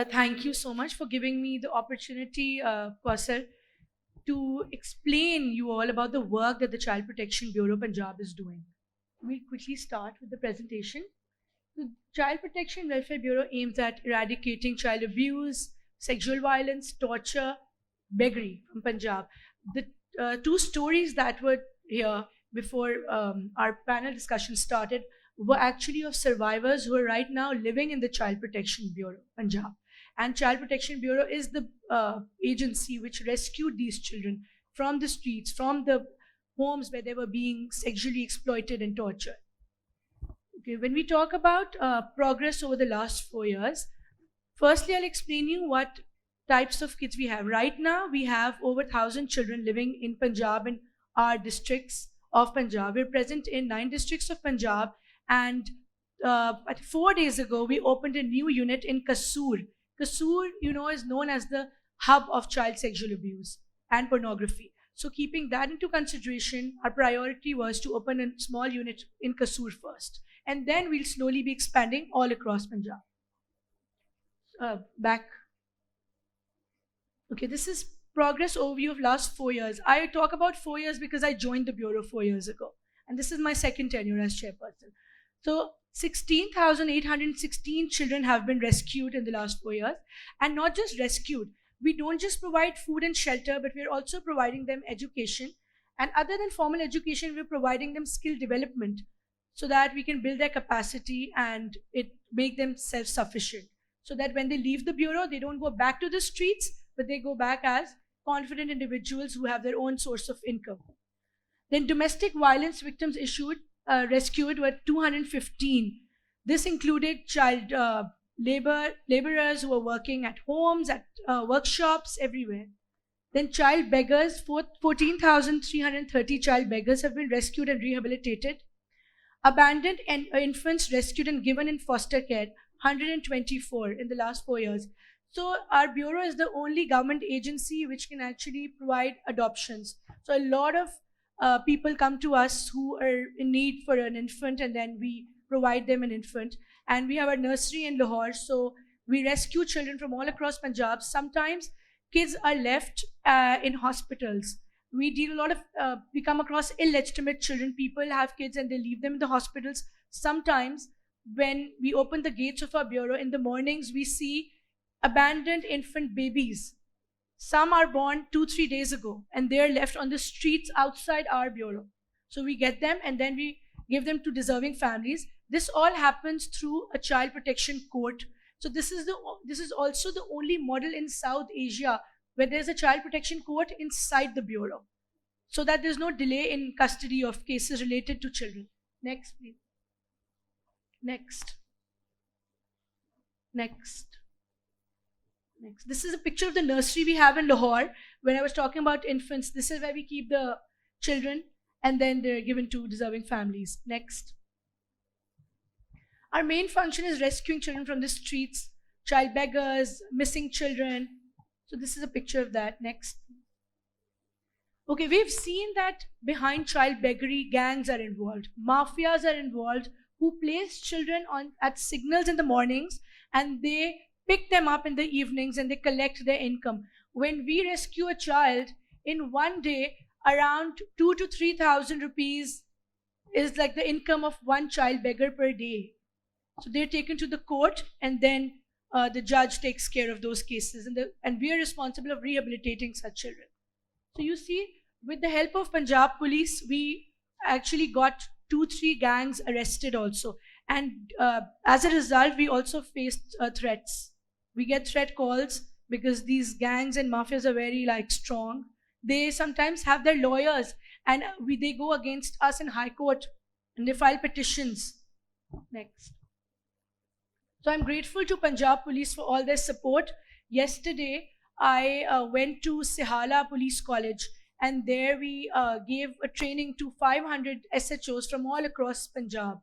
Thank you so much for giving me the opportunity, Kausar, to explain you all about the work that the Child Protection Bureau Punjab is doing. We'll quickly start with the presentation. The Child Protection Welfare Bureau aims at eradicating child abuse, sexual violence, torture, beggary from Punjab. The two stories that were here before our panel discussion started were actually of survivors who are right now living in the Child Protection Bureau, Punjab. And Child Protection Bureau is the agency which rescued these children from the streets, from the homes where they were being sexually exploited and tortured. Okay, when we talk about progress over the last 4 years, firstly, I'll explain you what types of kids we have. Right now, we have over 1,000 children living in Punjab and our districts of Punjab. We're present in 9 districts of Punjab, and 4 days ago, we opened a new unit in Kasur. Kasur, is known as the hub of child sexual abuse and pornography. So keeping that into consideration, our priority was to open a small unit in Kasur first. And then we'll slowly be expanding all across Punjab. Back. Okay, this is progress overview of last 4 years. I talk about 4 years because I joined the Bureau 4 years ago. And this is my second tenure as chairperson. So 16,816 children have been rescued in the last 4 years. And not just rescued. We don't just provide food and shelter, but we're also providing them education. And other than formal education, we're providing them skill development so that we can build their capacity and make them self-sufficient. So that when they leave the Bureau, they don't go back to the streets, but they go back as confident individuals who have their own source of income. Then domestic violence victims rescued were 215. This included child laborers who were working at homes, at workshops, everywhere. Then child beggars, 14,330 child beggars have been rescued and rehabilitated. Abandoned infants rescued and given in foster care, 124 in the last 4 years. So our Bureau is the only government agency which can actually provide adoptions. So a lot of people come to us who are in need for an infant, and then we provide them an infant. And we have a nursery in Lahore, so we rescue children from all across Punjab. Sometimes kids are left in hospitals. We deal a lot of, we come across illegitimate children. People have kids and they leave them in the hospitals. Sometimes when we open the gates of our Bureau in the mornings, we see abandoned infant babies. Some are born 2-3 days ago and they're left on the streets outside our Bureau. So we get them and then we give them to deserving families. This all happens through a child protection court. So this is also the only model in South Asia where there's a child protection court inside the Bureau, so that there's no delay in custody of cases related to children. Next, please. Next. This is a picture of the nursery we have in Lahore. When I was talking about infants, this is where we keep the children and then they're given to deserving families. Next. Our main function is rescuing children from the streets, child beggars, missing children. So this is a picture of that. Next. Okay, we've seen that behind child beggary, gangs are involved. Mafias are involved who place children at signals in the mornings and they pick them up in the evenings and they collect their income. When we rescue a child, in one day, around 2,000 to 3,000 rupees is like the income of one child beggar per day. So they're taken to the court and then the judge takes care of those cases and we are responsible of rehabilitating such children. So you see, with the help of Punjab police, we actually got 2-3 gangs arrested also. And as a result, we also faced threats. We get threat calls because these gangs and mafias are very strong. They sometimes have their lawyers and they go against us in High Court and they file petitions. Next. So I'm grateful to Punjab Police for all their support. Yesterday, I went to Sihala Police College and there we gave a training to 500 SHOs from all across Punjab.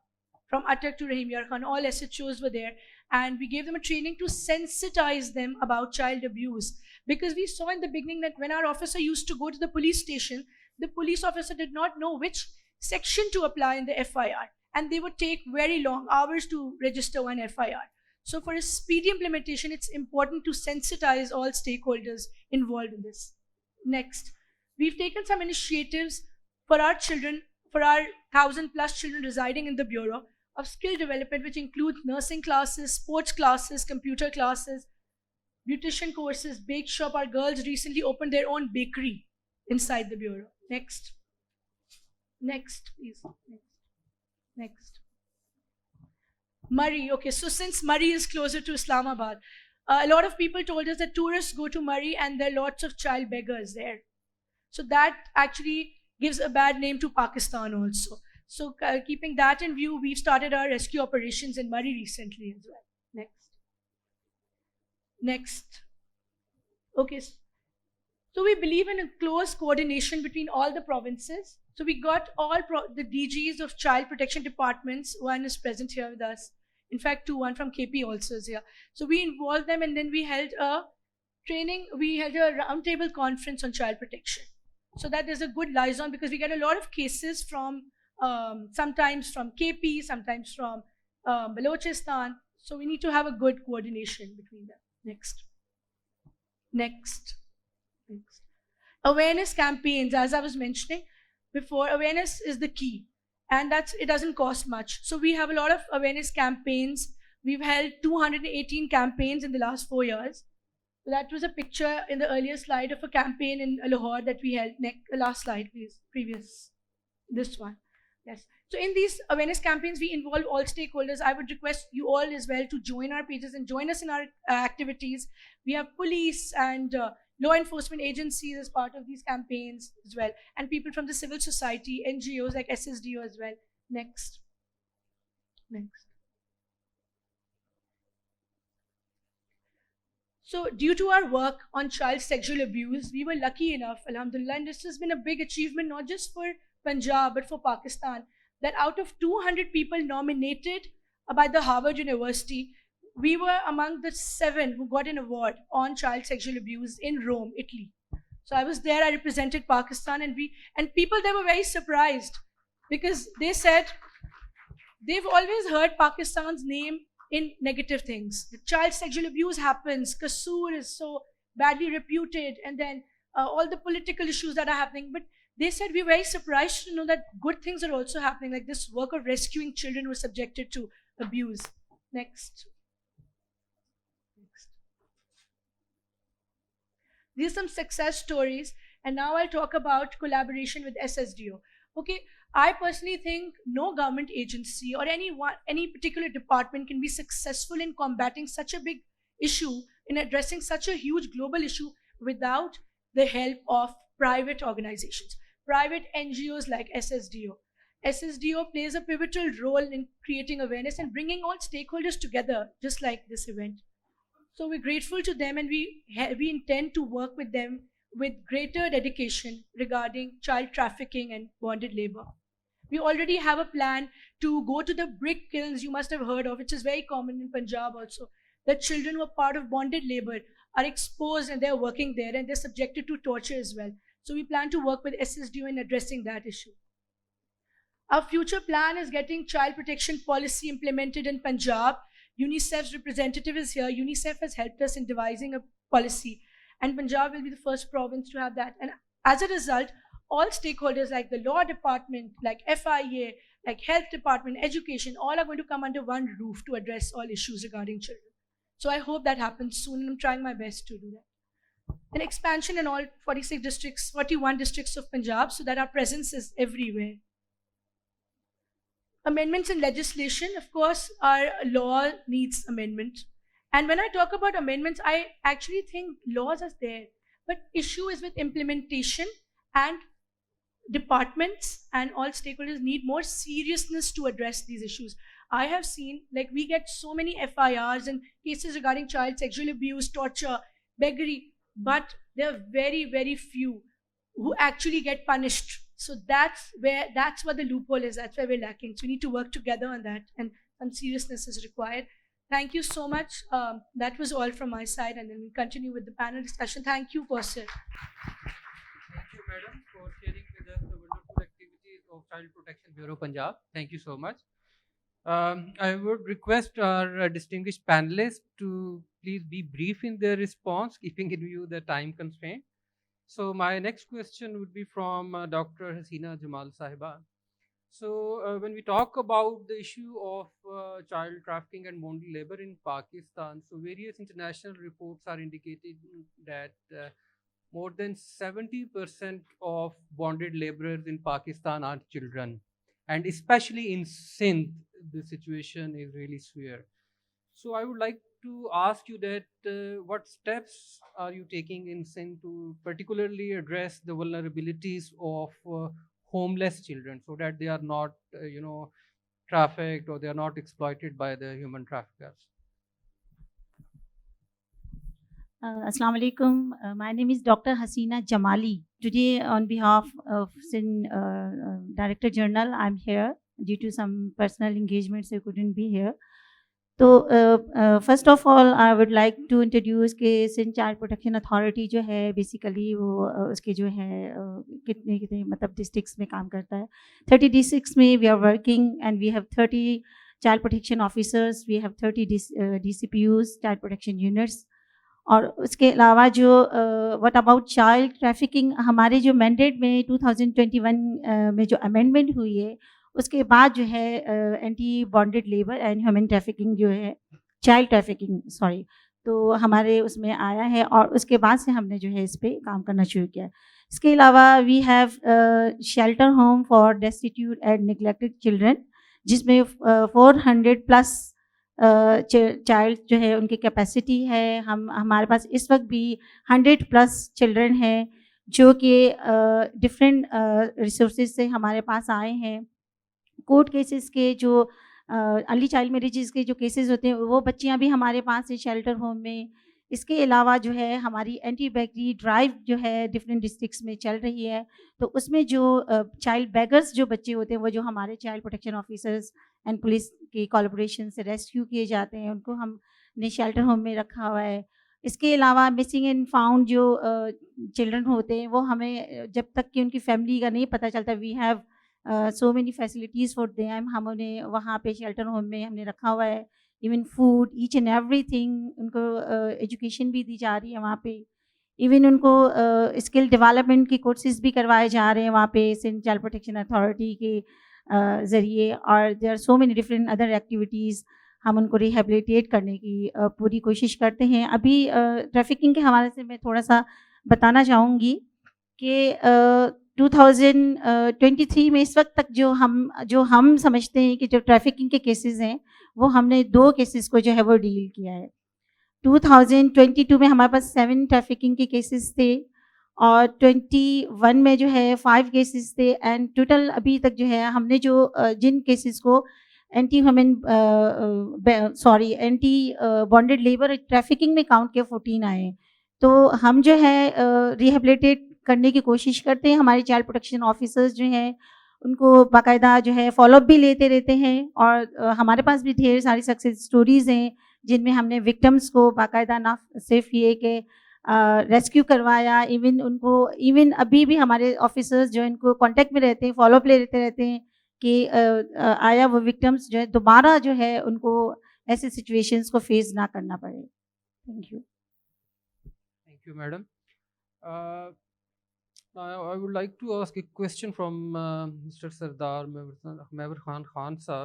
From Attak to Rahim Yar Khan, all SHOs were there. And we gave them a training to sensitize them about child abuse. Because we saw in the beginning that when our officer used to go to the police station, the police officer did not know which section to apply in the FIR. And they would take very long hours to register one FIR. So for a speedy implementation, it's important to sensitize all stakeholders involved in this. Next, we've taken some initiatives for our children, for our 1,000+ children residing in the Bureau, of skill development, which includes nursing classes, sports classes, computer classes, beautician courses, bake shop. Our girls recently opened their own bakery inside the Bureau. Next. Next, please. Next. Murray. Okay, so since Murray is closer to Islamabad, a lot of people told us that tourists go to Murray and there are lots of child beggars there. So that actually gives a bad name to Pakistan also. So keeping that in view, we've started our rescue operations in Murray recently as well. Next. Okay. So we believe in a close coordination between all the provinces. So we got all the DGs of child protection departments. One is present here with us. In fact, one from KP also is here. So we involved them, and then we held a training. We held a roundtable conference on child protection, so that there's a good liaison, because we get a lot of cases from sometimes from KP, sometimes from Balochistan. So we need to have a good coordination between them. Next. Awareness campaigns, as I was mentioning before, awareness is the key, and it doesn't cost much. So we have a lot of awareness campaigns. We've held 218 campaigns in the last 4 years. So that was a picture in the earlier slide of a campaign in Lahore that we held. Last slide, please. This one. Yes. So in these awareness campaigns, we involve all stakeholders. I would request you all as well to join our pages and join us in our activities. We have police and law enforcement agencies as part of these campaigns as well, and people from the civil society, NGOs like SSDO as well. Next. So due to our work on child sexual abuse, we were lucky enough, alhamdulillah, and this has been a big achievement, not just for Punjab, but for Pakistan, that out of 200 people nominated by the Harvard University, we were among the 7 who got an award on child sexual abuse in Rome, Italy. So I was there, I represented Pakistan, and people there were very surprised, because they said they've always heard Pakistan's name in negative things. The child sexual abuse happens, Kasoor is so badly reputed, and then all the political issues that are happening. But they said we're very surprised to know that good things are also happening, like this work of rescuing children who are subjected to abuse. Next. These are some success stories, and now I'll talk about collaboration with SSDO. Okay, I personally think no government agency or any particular department can be successful in combating such a big issue, in addressing such a huge global issue, without the help of private organizations, private NGOs like SSDO. SSDO plays a pivotal role in creating awareness and bringing all stakeholders together, just like this event. So we're grateful to them, and we intend to work with them with greater dedication regarding child trafficking and bonded labor. We already have a plan to go to the brick kilns you must have heard of, which is very common in Punjab also. The children who are part of bonded labor are exposed, and they're working there, and they're subjected to torture as well. So we plan to work with SSDO in addressing that issue. Our future plan is getting child protection policy implemented in Punjab. UNICEF's representative is here. UNICEF has helped us in devising a policy, and Punjab will be the first province to have that. And as a result, all stakeholders like the law department, like FIA, like health department, education, all are going to come under one roof to address all issues regarding children. So I hope that happens soon, and I'm trying my best to do that. An expansion in all 41 districts of Punjab, so that our presence is everywhere. Amendments in legislation, of course, our law needs amendment. And when I talk about amendments, I actually think laws are there, but issue is with implementation, and departments and all stakeholders need more seriousness to address these issues. I have seen, like, we get so many FIRs and cases regarding child sexual abuse, torture, beggary, but there are very, very few who actually get punished. So that's what the loophole is. That's where we're lacking. So we need to work together on that, and some seriousness is required. Thank you so much. That was all from my side, and then we'll continue with the panel discussion. Thank you, Kausar. Thank you, madam, for sharing with us the wonderful activities of Child Protection Bureau Punjab. Thank you so much. I would request our distinguished panelists to please be brief in their response, keeping in view the time constraint. So my next question would be from Dr. Haseena Jamal Sahiba. So when we talk about the issue of child trafficking and bonded labor in Pakistan, so various international reports are indicating that more than 70% of bonded laborers in Pakistan are children. And especially in Sindh, the situation is really severe. So I would like to ask you that what steps are you taking in Sindh to particularly address the vulnerabilities of homeless children so that they are not, trafficked or they are not exploited by the human traffickers? Assalamu alaikum. My name is Dr. Haseena Jamali. Today, on behalf of Sindh Director General, I'm here. Due to some personal engagements, I couldn't be here. So, first of all, I would like to introduce कि Sindh Child Protection Authority जो है basically वो उसके जो है कितने कितने मतलब districts में काम करता है. 30 districts में we are working and we have 30 child protection officers, we have 30 DCPUs, child protection units. और उसके अलावा जो व्हाट अबाउट चाइल्ड ट्रैफिकिंग हमारे जो मैंडेट में 2021 में जो अमेंडमेंट हुई है उसके बाद जो है anti bonded labour and human trafficking जो है चाइल्ड ट्रैफिकिंग सॉरी तो हमारे उसमें आया है और उसके बाद से हमने जो है इस पर काम करना शुरू किया. इसके अलावा we have shelter home for destitute and neglected children जिसमें 400 प्लस चाइल्ड जो है उनकी कैपेसिटी है. हमारे पास इस वक्त भी 100 प्लस चिल्ड्रन हैं जो कि डिफरेंट रिसोर्सेज से हमारे पास आए हैं. कोर्ट केसेस के जो अर्ली चाइल्ड मैरिजेस के जो केसेस होते हैं वो बच्चियां भी हमारे पास हैं शेल्टर होम में. इसके अलावा जो है हमारी एंटी बैगरी ड्राइव जो है डिफरेंट डिस्ट्रिक्ट्स में चल रही है तो उसमें जो चाइल्ड बैगर्स जो बच्चे होते हैं वो जो हमारे child protection officers and police की कोलैबोरेशन से रेस्क्यू किए जाते हैं उनको हमने शेल्टर होम में रखा हुआ है. इसके अलावा मिसिंग एंड फाउंड जो चिल्ड्रन होते हैं वो हमें जब तक कि उनकी फैमिली का नहीं पता चलता we have so many facilities for them. हम उन्हें वहाँ पे शेल्टर होम में हमने रखा हुआ है. Even food each and everything उनको एजुकेशन भी दी जा रही है वहाँ पे. इवन उनको स्किल डेवलपमेंट के कोर्सेज भी करवाए जा रहे हैं वहाँ पे सिंध चाइल्ड प्रोटेक्शन अथॉरिटी के ज़रिए. और there are so many different other activities हम उनको रिहेबिलिटेट करने की पूरी कोशिश करते हैं. अभी ट्रैफिकिंग के हवाले से मैं थोड़ा सा बताना चाहूँगी कि 2023 में इस वक्त तक जो हम समझते हैं कि जो ट्रैफिकिंग के केसेस हैं वो हमने 2 केसेस को जो है वो डील किया है. 2022 में हमारे पास 7 ट्रैफिकिंग के केसेस थे और 21 में जो है 5 केसेस थे एंड टोटल अभी तक जो है हमने जो जिन केसेस को एंटी बॉन्डेड लेबर ट्रैफिकिंग में काउंट किया 14 आए. तो हम जो है रिहेबिलिटेट करने की कोशिश करते हैं. हमारे चाइल्ड प्रोटेक्शन ऑफिसर्स जो हैं उनको बाकायदा जो है फॉलोअप भी लेते रहते हैं और हमारे पास भी ढेर सारी सक्सेस स्टोरीज़ हैं जिनमें हमने विक्टिम्स को बाकायदा ना सिर्फ ये कि रेस्क्यू करवाया इवन अभी भी हमारे ऑफिसर्स जो इनको कांटेक्ट में रहते हैं फॉलोअप लेते रहते हैं कि आया वो विक्टिम्स जो है दोबारा जो है उनको ऐसे सिचुएशंस को फेस ना करना पड़े. Thank you madam. I would like to ask a question from Mr. Sardar Mavarhan Khan sir.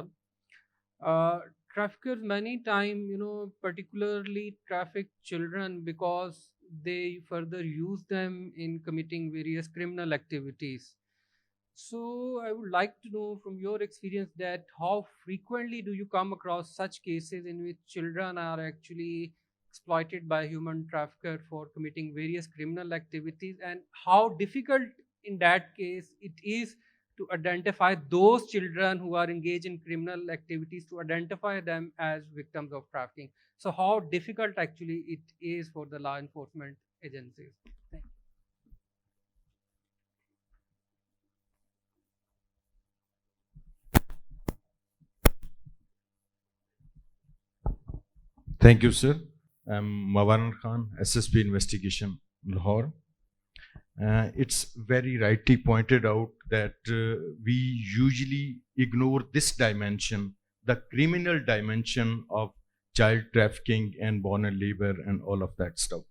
Traffickers many times, particularly traffic children because they further use them in committing various criminal activities. So I would like to know from your experience that how frequently do you come across such cases in which children are actually exploited by human trafficker for committing various criminal activities, and how difficult in that case it is to identify those children who are engaged in criminal activities, to identify them as victims of trafficking. So how difficult actually it is for the law enforcement agencies? Thank you. Thank you, sir. I'm Mavarhan Khan, SSP Investigation, Lahore. It's very rightly pointed out that we usually ignore this dimension the criminal dimension of child trafficking and bonded labor and all of that stuff.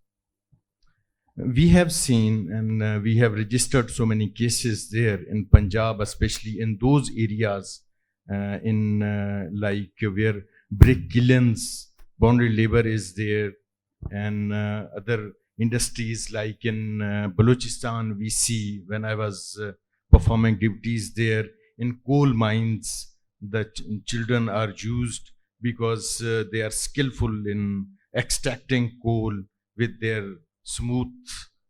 We have seen and we have registered so many cases there in Punjab, especially in those areas like where brick kilns, bonded labor is there, and other industries like in Balochistan. We see, when I was performing duties there, in coal mines, the children are used because they are skillful in extracting coal with their smooth,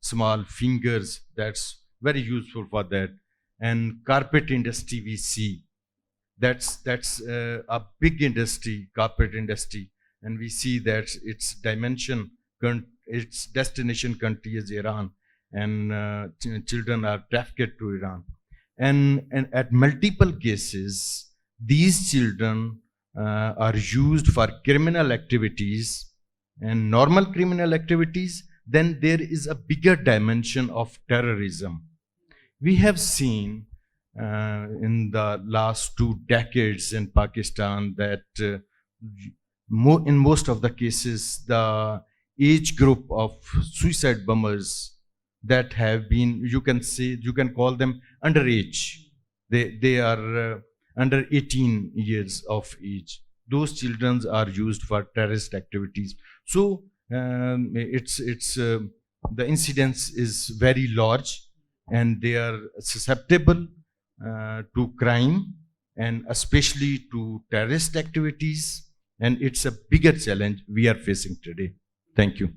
small fingers. That's very useful for that. And carpet industry, we see that's a big industry, carpet industry, and we see that its dimension, its destination country is Iran, and children are trafficked to Iran. And at multiple cases, these children are used for criminal activities and normal criminal activities. Then there is a bigger dimension of terrorism. We have seen in the last 2 decades in Pakistan that in most of the cases, the age group of suicide bombers that have been, you can call them underage. They are under 18 years of age. Those children are used for terrorist activities. So the incidence is very large, and they are susceptible to crime, and especially to terrorist activities. And it's a bigger challenge we are facing today. Thank you.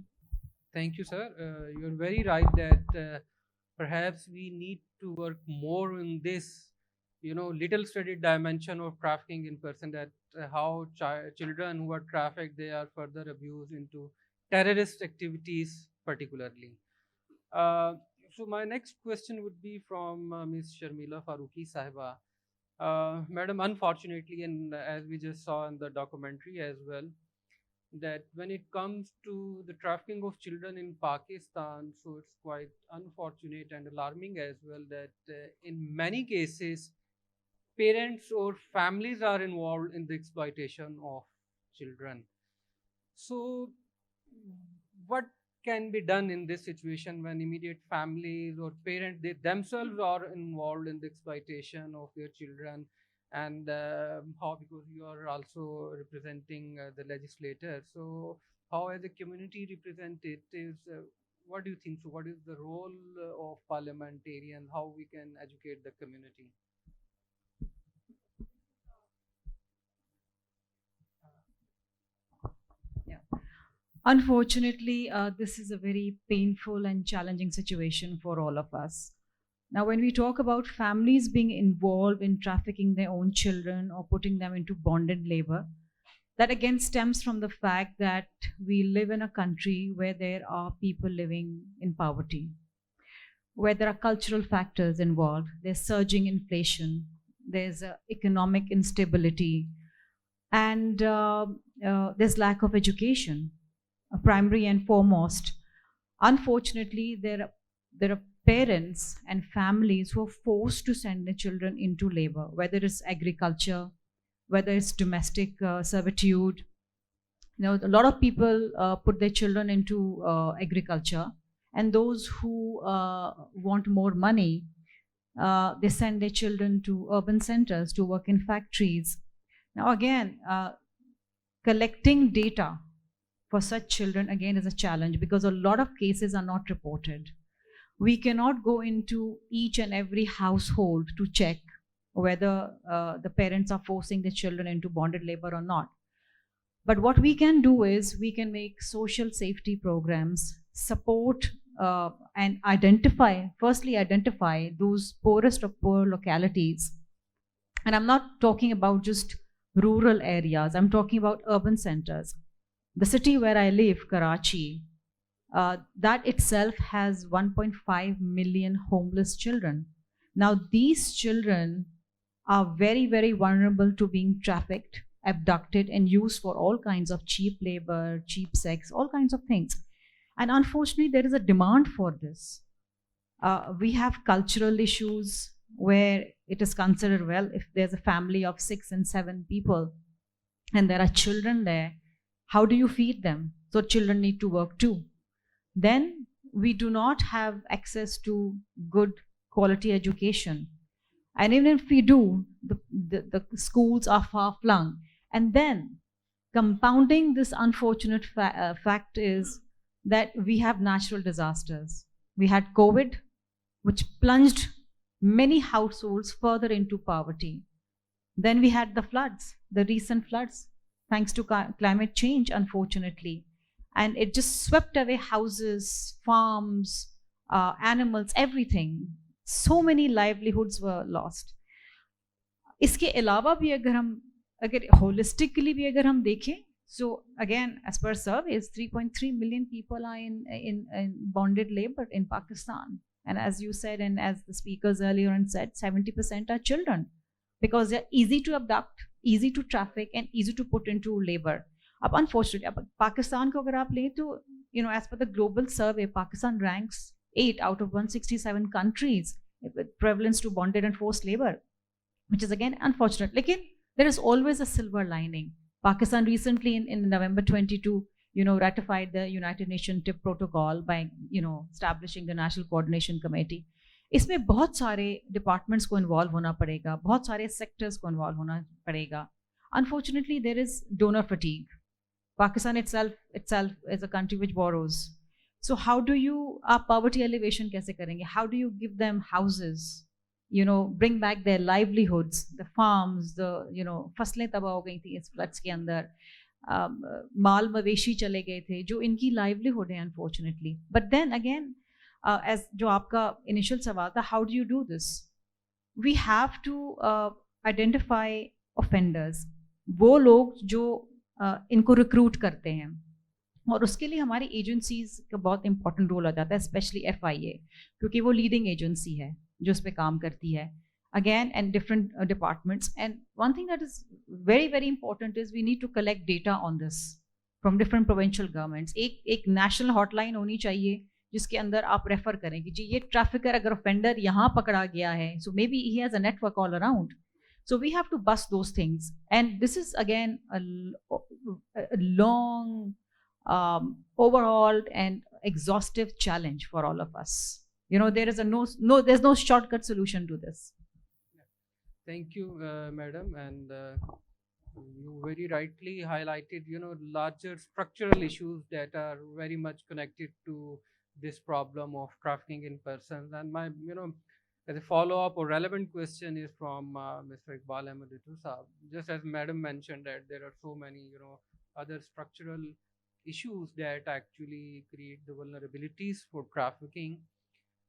Thank you, sir. You're very right that perhaps we need to work more in this, little studied dimension of trafficking in person, that how children who are trafficked, they are further abused into terrorist activities particularly. So my next question would be from Ms. Sharmila Faruqui Sahiba. Madam, unfortunately, and as we just saw in the documentary as well, that when it comes to the trafficking of children in Pakistan, so it's quite unfortunate and alarming as well that in many cases, parents or families are involved in the exploitation of children. So what can be done in this situation when immediate families or parents, they themselves are involved in the exploitation of their children? And how, because you are also representing the legislators, so how as a community representatives, what do you think? So what is the role of parliamentarian, how we can educate the community? Unfortunately, this is a very painful and challenging situation for all of us. Now, when we talk about families being involved in trafficking their own children or putting them into bonded labor, that again stems from the fact that we live in a country where there are people living in poverty, where there are cultural factors involved. There's surging inflation, there's economic instability, and there's lack of education. Primary and foremost, unfortunately, there are parents and families who are forced to send their children into labor, whether it's agriculture, whether it's domestic servitude. A lot of people put their children into agriculture, and those who want more money, they send their children to urban centers to work in factories. Now again, collecting data for such children again is a challenge because a lot of cases are not reported. We cannot go into each and every household to check whether the parents are forcing the children into bonded labor or not. But what we can do is we can make social safety programs, support and identify those poorest of poor localities. And I'm not talking about just rural areas, I'm talking about urban centers. The city where I live, Karachi, that itself has 1.5 million homeless children. Now, these children are very, very vulnerable to being trafficked, abducted, and used for all kinds of cheap labor, cheap sex, all kinds of things. And unfortunately, there is a demand for this. We have cultural issues where it is considered, well, if there's a family of 6 and 7 people, and there are children there, how do you feed them? So children need to work too. Then we do not have access to good quality education. And even if we do, the schools are far flung. And then compounding this unfortunate fact is that we have natural disasters. We had COVID, which plunged many households further into poverty. Then we had the floods, the recent floods, thanks to climate change, unfortunately. And it just swept away houses, farms, animals, everything. So many livelihoods were lost. इसके अलावा भी अगर holistically भी अगर हम देखें, so again, as per surveys, 3.3 million people are in bonded labor in Pakistan. And as you said, and as the speakers earlier on said, 70% are children, because they're easy to abduct, easy to traffic, and easy to put into labor. Ab unfortunately, Pakistan ko agar aap le to, as per the global survey, Pakistan ranks 8 out of 167 countries with prevalence to bonded and forced labor, which is again unfortunate. Lekin there is always a silver lining. Pakistan recently in November 22, ratified the United Nations TIP protocol by, establishing the National Coordination Committee. इसमें बहुत सारे departments को involve होना पड़ेगा, बहुत सारे sectors को involve होना पड़ेगा. Unfortunately, there is donor fatigue. Pakistan itself is a country which borrows. So how do you, poverty elevation कैसे करेंगे? How do you give them houses? Bring back their livelihoods, the farms, फसलें तबाह हो गई थी इस फ्लड्स के अंदर, माल मवेशी चले गए थे जो इनकी livelihood है unfortunately. But then again, as जो आपका initial सवाल था, how do you do this? We have to identify offenders, वो लोग जो इनको recruit करते हैं, और उसके लिए हमारी एजेंसीज का बहुत इंपॉर्टेंट रोल आ जाता है, स्पेशली FIA, क्योंकि वो लीडिंग एजेंसी है जो उस पर काम करती है, again, and different departments. And one thing that is very, very important is we need to collect data on this from different provincial governments. एक national hotline होनी चाहिए जिसके अंदर आप रेफर करें कि जी ये ट्रैफिकर अगर ऑफेंडर यहाँ पकड़ा गया है, so maybe he has a network all around. So we have to bust those things. And this is again a long, overall and exhaustive challenge for all of us. There is there's no shortcut solution to this. Thank you, madam, and you very rightly highlighted, larger structural issues that are very much connected to this problem of trafficking in persons. And my, as a follow-up or relevant question is from Mr. Iqbal Ahmed. Just as madam mentioned that there are so many, other structural issues that actually create the vulnerabilities for trafficking.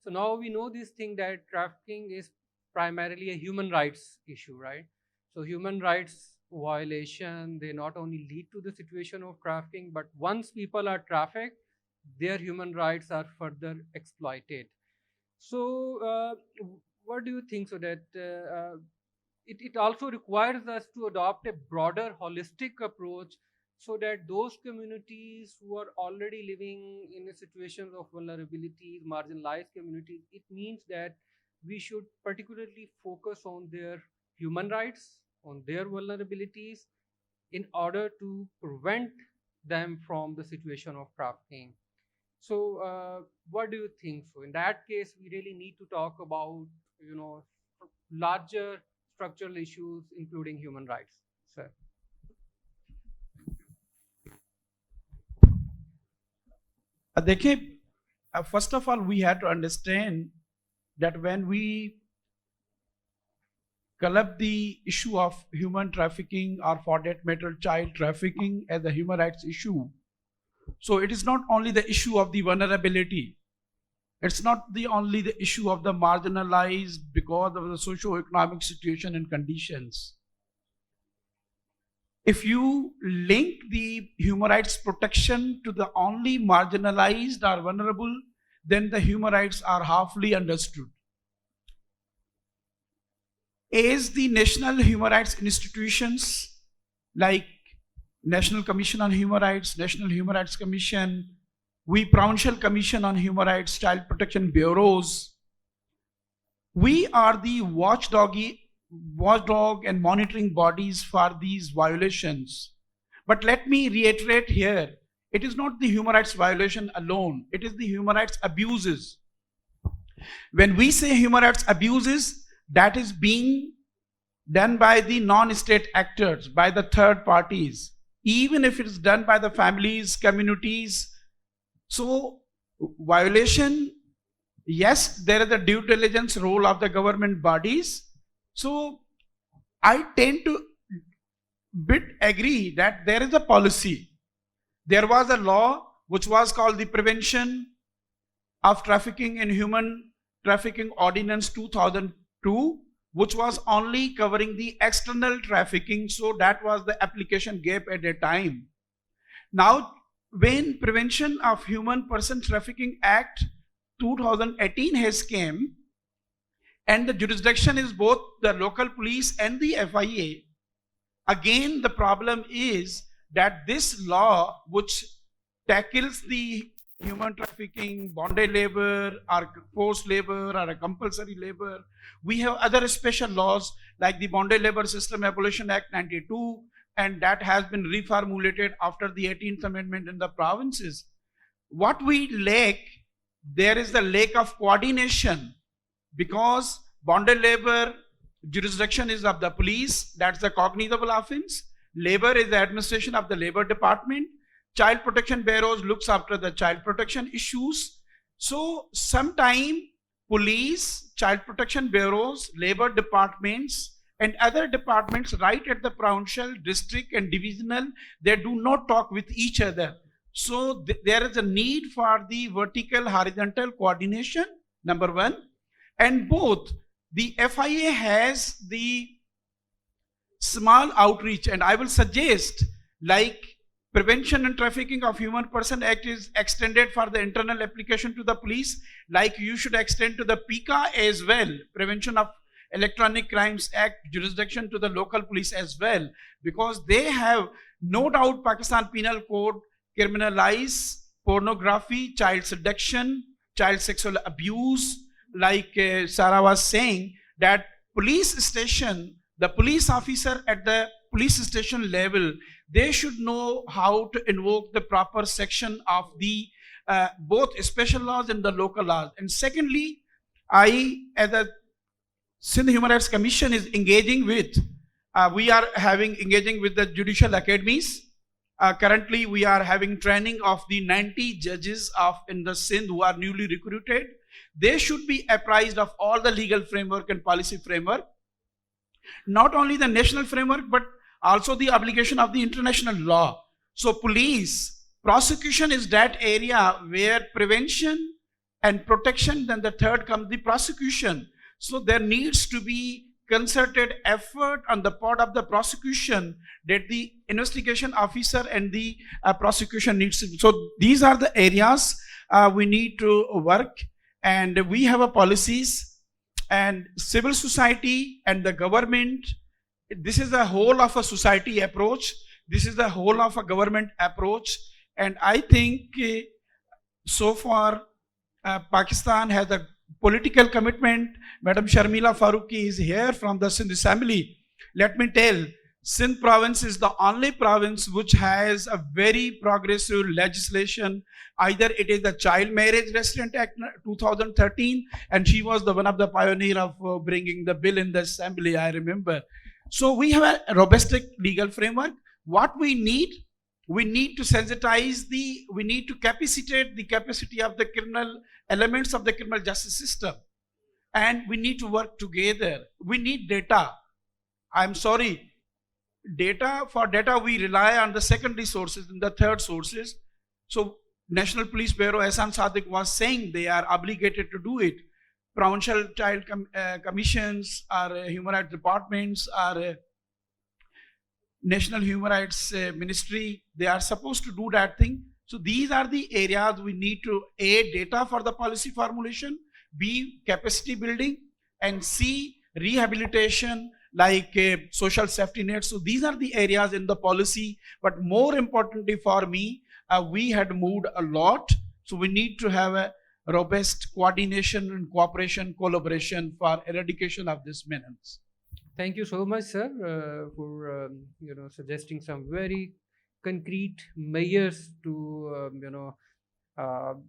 So now we know this thing that trafficking is primarily a human rights issue, right? So human rights violation, they not only lead to the situation of trafficking, but once people are trafficked, their human rights are further exploited. So what do you think? So that it also requires us to adopt a broader holistic approach so that those communities who are already living in a situation of vulnerability, marginalized communities, it means that we should particularly focus on their human rights, on their vulnerabilities, in order to prevent them from the situation of trafficking. So what do you think? So in that case, we really need to talk about, larger structural issues, including human rights. Sir. First of all, we had to understand that when we club the issue of human trafficking, or for that matter child trafficking, as a human rights issue, so it is not only the issue of the vulnerability, it's not only the issue of the marginalized because of the socio-economic situation and conditions. If you link the human rights protection to the only marginalized or vulnerable, then the human rights are halfly understood. As the national human rights institutions like National Commission on Human Rights, National Human Rights Commission, we Provincial Commission on Human Rights, Child Protection Bureaus, we are the watchdog watchdog and monitoring bodies for these violations. But let me reiterate here, it is not the human rights violation alone, it is the human rights abuses. When we say human rights abuses, that is being done by the non-state actors, by the third parties, even if it is done by the families, communities. So violation, yes, there is a due diligence role of the government bodies. So I tend to agree that there is a policy. There was a law which was called the Prevention of Trafficking and Human Trafficking Ordinance 2002, which was only covering the external trafficking. So that was the application gap at that time. Now, when Prevention of Human Person Trafficking Act 2018 has came, and the jurisdiction is both the local police and the FIA, again the problem is that this law, which tackles the human trafficking, bonded labor, or forced labor, or a compulsory labor, we have other special laws like the Bonded Labor System Abolition Act 92, and that has been reformulated after the 18th Amendment in the provinces. What we lack, there is the lack of coordination, because bonded labor jurisdiction is of the police, that's the cognizable offense. Labor is the administration of the Labor Department. Child Protection Bureaus looks after the child protection issues. So sometime police, child protection bureaus, labor departments, and other departments right at the provincial, district, and divisional, they do not talk with each other. So there is a need for the vertical horizontal coordination, number one. And both the FIA has the small outreach, and I will suggest, like Prevention and Trafficking of Human Person Act is extended for the internal application to the police, like you should extend to the PICA as well, Prevention of Electronic Crimes Act jurisdiction to the local police as well, because they have, no doubt, Pakistan Penal Code criminalize pornography, child seduction, child sexual abuse. Like Sarah was saying, that police station, the police officer at the police station level, they should know how to invoke the proper section of the both special laws and the local laws. And secondly, I, as a Sindh Human Rights Commission, is engaging with, we are engaging with the judicial academies. Currently, we are having training of the 90 judges in the Sindh who are newly recruited. They should be apprised of all the legal framework and policy framework, not only the national framework, but also the obligation of the international law. So police, prosecution is that area where prevention and protection, then the third comes the prosecution. So there needs to be concerted effort on the part of the prosecution that the investigation officer and the prosecution needs to. So these are the areas we need to work, and we have a policies, and civil society and the government. This is the whole of a society approach. This is the whole of a government approach. And I think so far Pakistan has a political commitment. Madam Sharmila Faruqui is here from the Sindh Assembly. Let me tell, Sindh province is the only province which has a very progressive legislation. Either it is the Child Marriage Restraint Act 2013, and she was the one of the pioneer of bringing the bill in the assembly, I remember. So we have a robust legal framework. What we need to sensitize we need to capacitate the capacity of the criminal elements of the criminal justice system. And we need to work together. We need data. I'm sorry, for data we rely on the secondary sources and the third sources. So National Police Bureau, Ehsan Sadiq was saying they are obligated to do it. Provincial child commissions or human rights departments or National Human Rights Ministry, they are supposed to do that thing. So these are the areas we need to A, data for the policy formulation, B, capacity building, and C, rehabilitation, like social safety nets. So these are the areas in the policy. But more importantly for me, we had moved a lot. So we need to have a robust coordination and cooperation, collaboration for eradication of this menace. Thank you so much, sir, for suggesting some very concrete measures to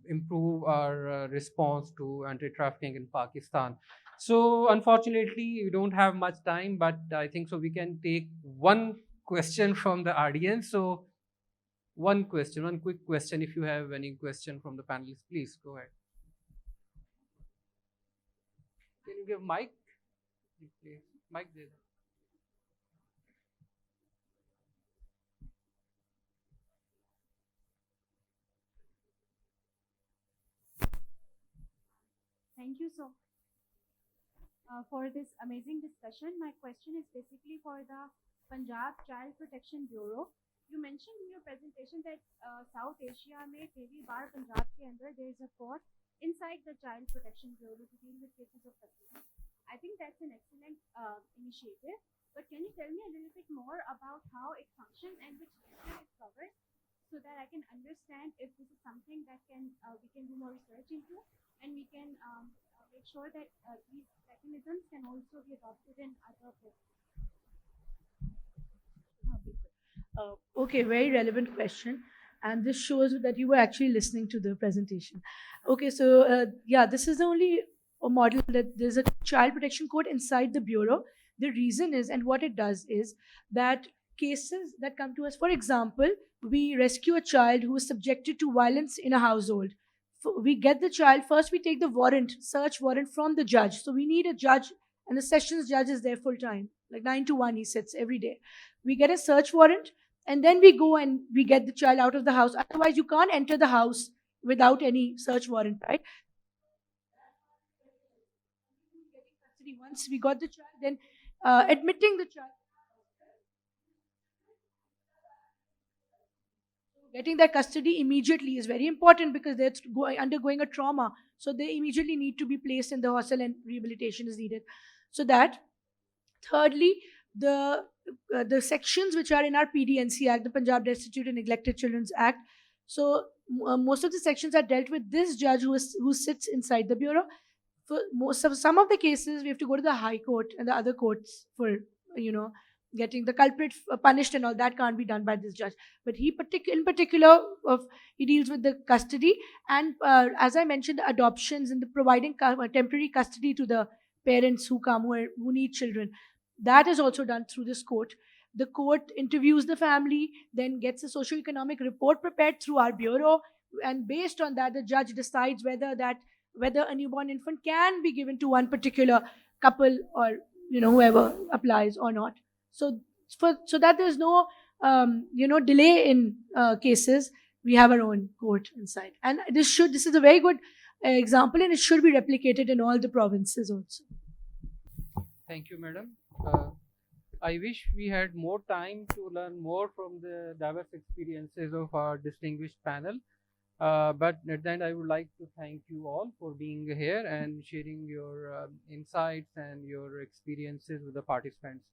improve our response to anti-trafficking in Pakistan. So, unfortunately, we don't have much time, but I think so we can take one question from the audience. So, one question, one quick question. If you have any question from the panelists, please go ahead. Can you give mic? Please, mic there. Thank you so for this amazing discussion. My question is basically for the Punjab Child Protection Bureau. You mentioned in your presentation that South Asia में पहली बार पंजाब के अंदर there is a court inside the Child Protection Bureau to deal with cases of custody. I think that's an excellent initiative. But can you tell me a little bit more about how it functions and which area it covers, so that I can understand if this is something that we can do more research into, and we can make sure that these mechanisms can also be adopted in other places. Okay, very relevant question. And this shows that you were actually listening to the presentation. Okay, so yeah, this is the only model that there's a child protection court inside the bureau. The reason is, and what it does is that cases that come to us, for example, we rescue a child who is subjected to violence in a household. We get the child, first we take the warrant, search warrant from the judge. So we need a judge, and the sessions judge is there full time, like 9 to 1 he sits every day. We get a search warrant, and then we go and we get the child out of the house. Otherwise, you can't enter the house without any search warrant, right? Once we got the child, then admitting the child, getting their custody immediately is very important because they're undergoing a trauma. So they immediately need to be placed in the hostel and rehabilitation is needed. So that, thirdly, the sections which are in our PDNC Act, the Punjab Destitute and Neglected Children's Act. So most of the sections are dealt with this judge who sits inside the bureau. For some of the cases, we have to go to the High Court and the other courts for getting the culprit punished, and all that can't be done by this judge. But in particular, he deals with the custody and, as I mentioned, the adoptions and the providing temporary custody to the parents who come who need children. That is also done through this court. The court interviews the family, then gets a socio-economic report prepared through our bureau, and based on that, the judge decides whether a newborn infant can be given to one particular couple or whoever applies or not. So that there's no delay in cases, we have our own court inside, and this is a very good example, and it should be replicated in all the provinces also. Thank you, madam. I wish we had more time to learn more from the diverse experiences of our distinguished panel. But at the end, I would like to thank you all for being here and sharing your insights and your experiences with the participants.